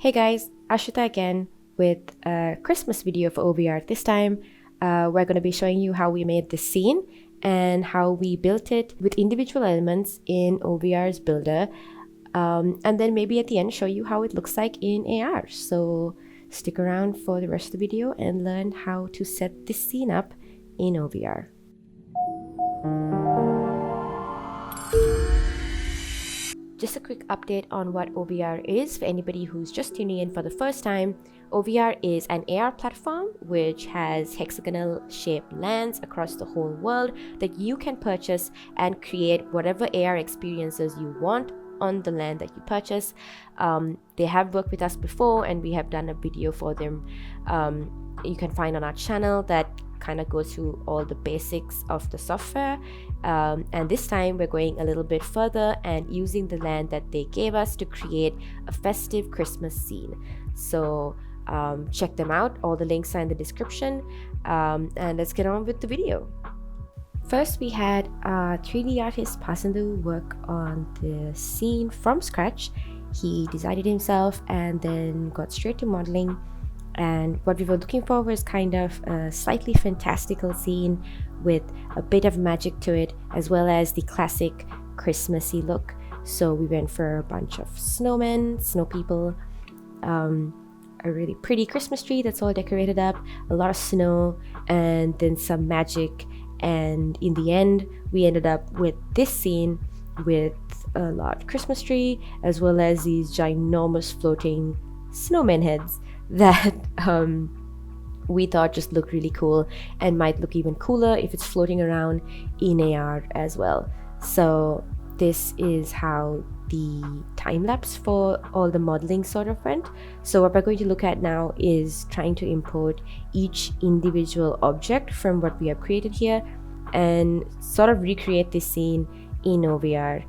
Hey guys, Ashwitha again with a Christmas video for OVR. This time we're going to be showing you how we made this scene and how we built it with individual elements in OVR's builder, and then maybe at the end show you how it looks like in AR. So stick around for the rest of the video and learn how to set this scene up in OVR. Just a quick update on what OVR is for anybody who's just tuning in for the first time. OVR is an AR platform which has hexagonal shaped lands across the whole world that you can purchase and create whatever AR experiences you want on the land that you purchase. They have worked with us before and we have done a video for them. You can find on our channel that kind of goes through all the basics of the software, and this time we're going a little bit further and using the land that they gave us to create a festive Christmas scene. So check them out, all the links are in the description, and let's get on with the video. First, we had our 3D artist Pasandu work on the scene from scratch. He designed it himself and then got straight to modeling. And what we were looking for was kind of a slightly fantastical scene with a bit of magic to it, as well as the classic Christmassy look. So we went for a bunch of snowmen, snow people, a really pretty Christmas tree that's all decorated up, a lot of snow, and then some magic. And in the end, we ended up with this scene with a large Christmas tree, as well as these ginormous floating snowman heads that we thought just looked really cool and might look even cooler if it's floating around in AR as well. So this is how the time lapse for all the modeling sort of went. So what we're going to look at now is trying to import each individual object from what we have created here and sort of recreate this scene in OVR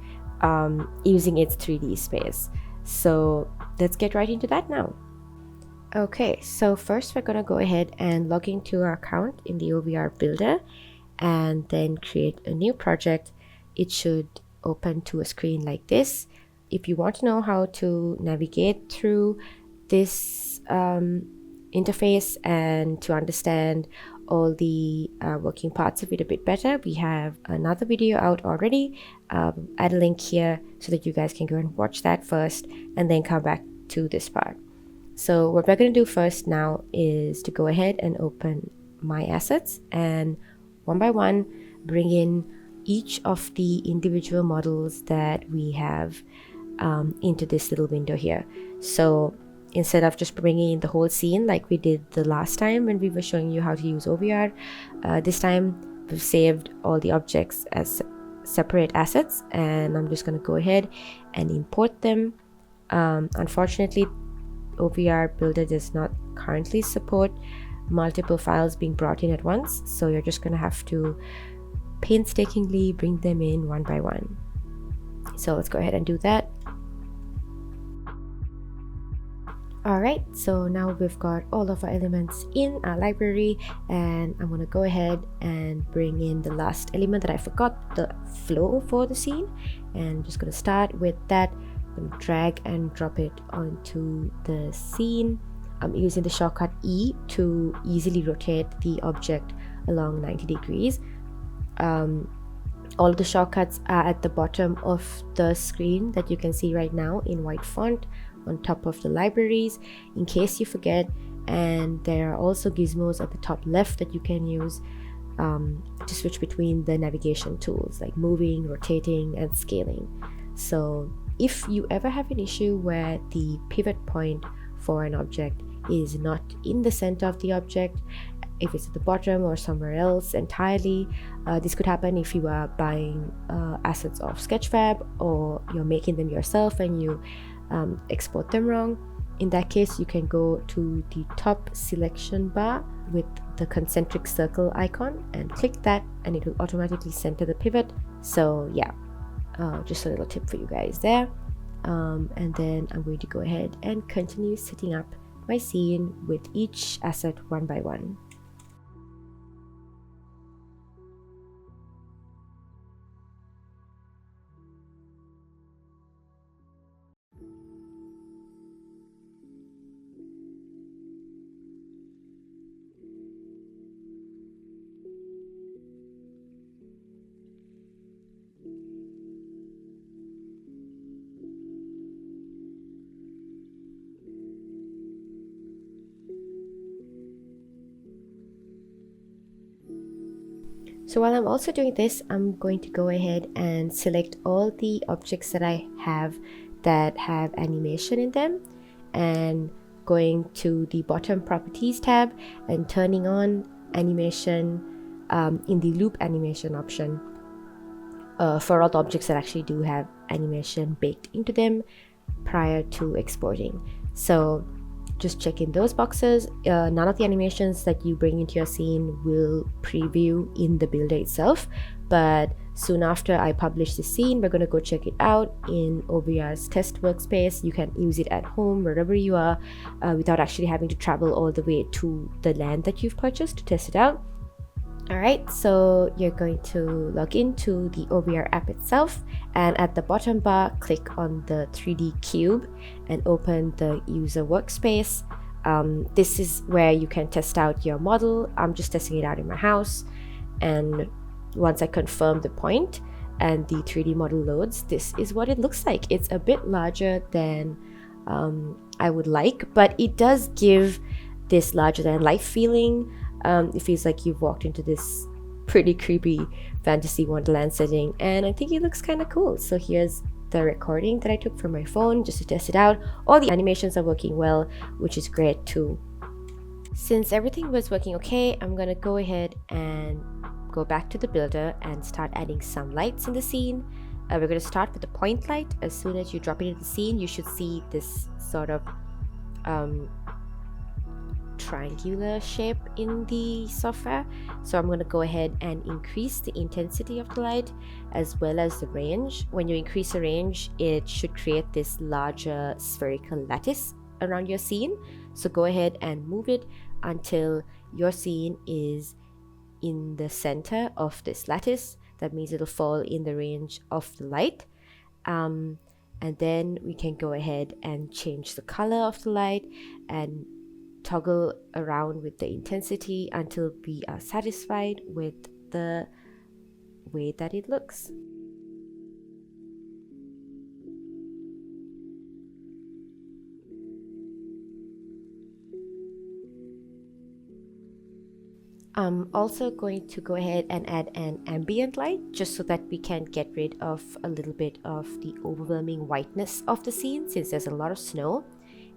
using its 3D space. So let's get right into that now. Okay, so first we're gonna go ahead and log into our account in the OVR builder and then create a new project. It should open to a screen like this. If you want to know how to navigate through this interface and to understand all the working parts of it a bit better, we have another video out already. Add a link here so that you guys can go and watch that first and then come back to this part. So what we're going to do first now is to go ahead and open My Assets and one by one bring in each of the individual models that we have into this little window here. So instead of just bringing in the whole scene like we did the last time when we were showing you how to use OVR, this time we've saved all the objects as separate assets, and I'm just going to go ahead and import them. Unfortunately, OVR Builder does not currently support multiple files being brought in at once, so you're just going to have to painstakingly bring them in one by one. So let's go ahead and do that. Alright, so now we've got all of our elements in our library, and I'm going to go ahead and bring in the last element that I forgot, the flow for the scene, and I'm just going to start with that. I'm going to drag and drop it onto the scene. I'm using the shortcut E to easily rotate the object along 90 degrees. All of the shortcuts are at the bottom of the screen that you can see right now in white font on top of the libraries in case you forget, and there are also gizmos at the top left that you can use to switch between the navigation tools like moving, rotating, and scaling. So if you ever have an issue where the pivot point for an object is not in the center of the object, if it's at the bottom or somewhere else entirely, this could happen if you are buying assets of Sketchfab or you're making them yourself and you export them wrong. In that case, you can go to the top selection bar with the concentric circle icon and click that, and it will automatically center the pivot. So yeah, just a little tip for you guys there. And then I'm going to go ahead and continue setting up my scene with each asset one by one. So while I'm also doing this, I'm going to go ahead and select all the objects that I have that have animation in them, and going to the bottom properties tab and turning on animation in the loop animation option for all the objects that actually do have animation baked into them prior to exporting. So just check in those boxes. None of the animations that you bring into your scene will preview in the builder itself, but soon after I publish the scene, we're going to go check it out in OVR's test workspace. You can use it at home, wherever you are, without actually having to travel all the way to the land that you've purchased to test it out. Alright, so you're going to log into the OVR app itself, and at the bottom bar, click on the 3D cube and open the user workspace. This is where you can test out your model. I'm just testing it out in my house, and once I confirm the point and the 3D model loads, this is what it looks like. It's a bit larger than I would like, but it does give this larger than life feeling. It feels like you've walked into this pretty creepy fantasy wonderland setting, and I think it looks kind of cool. So here's the recording that I took from my phone just to test it out. All the animations are working well, which is great too. Since everything was working okay, I'm gonna go ahead and go back to the builder and start adding some lights in the scene. We're going to start with the point light. As soon as you drop it into the scene, you should see this sort of triangular shape in the software. So I'm going to go ahead and increase the intensity of the light as well as the range. When you increase the range, it should create this larger spherical lattice around your scene. So go ahead and move it until your scene is in the center of this lattice. That means it'll fall in the range of the light. And then we can go ahead and change the color of the light and toggle around with the intensity until we are satisfied with the way that it looks. I'm also going to go ahead and add an ambient light just so that we can get rid of a little bit of the overwhelming whiteness of the scene since there's a lot of snow.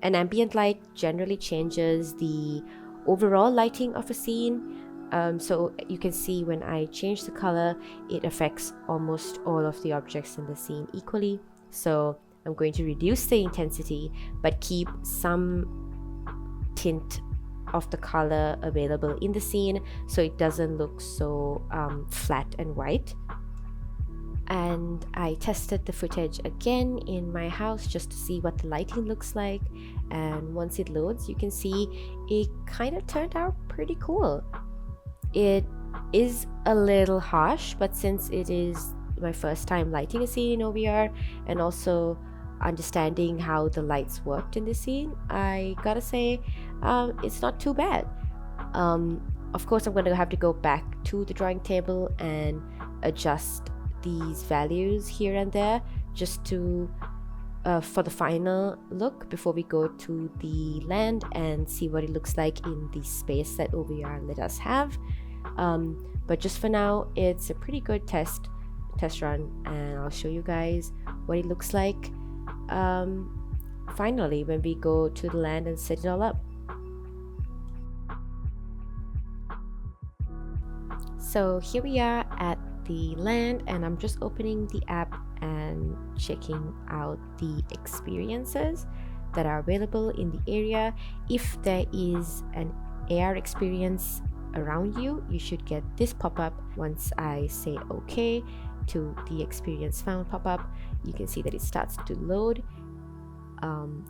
An ambient light generally changes the overall lighting of a scene. So you can see when I change the color, it affects almost all of the objects in the scene equally. So I'm going to reduce the intensity but keep some tint of the color available in the scene so it doesn't look so flat and white. And I tested the footage again in my house just to see what the lighting looks like, and once it loads you can see it kind of turned out pretty cool. It is a little harsh, but since it is my first time lighting a scene in OVR and also understanding how the lights worked in the scene, I gotta say it's not too bad. Of course I'm gonna have to go back to the drawing table and adjust these values here and there just to for the final look before we go to the land and see what it looks like in the space that OVR let us have. But just for now, it's a pretty good test run, and I'll show you guys what it looks like finally when we go to the land and set it all up. So here we are at the land, and I'm just opening the app and checking out the experiences that are available in the area. If there is an AR experience around you, you should get this pop-up once I say okay to the experience found pop-up. You can see that it starts to load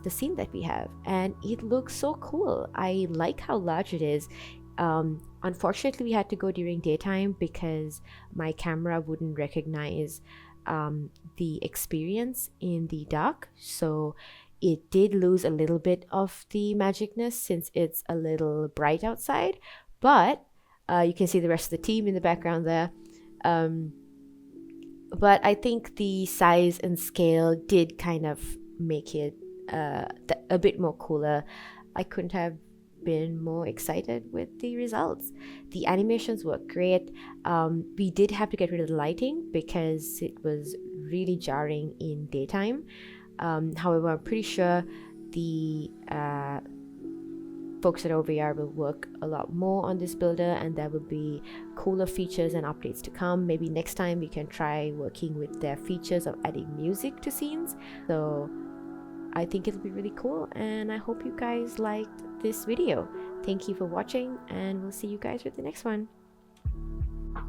the scene that we have, and it looks so cool. I like how large it is. Unfortunately we had to go during daytime because my camera wouldn't recognize the experience in the dark, so it did lose a little bit of the magicness since it's a little bright outside, but you can see the rest of the team in the background there. But I think the size and scale did kind of make it a bit more cooler. I couldn't have been more excited with the results. The animations were great. We did have to get rid of the lighting because it was really jarring in daytime. However, I'm pretty sure the folks at OVR will work a lot more on this builder, and there will be cooler features and updates to come. Maybe next time we can try working with their features of adding music to scenes. So I think it'll be really cool, and I hope you guys liked this video. Thank you for watching, and we'll see you guys with the next one.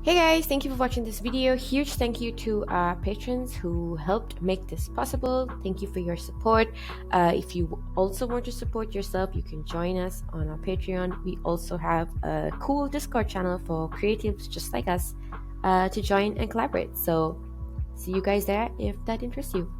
Hey guys, thank you for watching this video. Huge thank you to our patrons who helped make this possible. Thank you for your support. If you also want to support yourself, you can join us on our Patreon. We also have a cool Discord channel for creatives just like us to join and collaborate. So see you guys there if that interests you.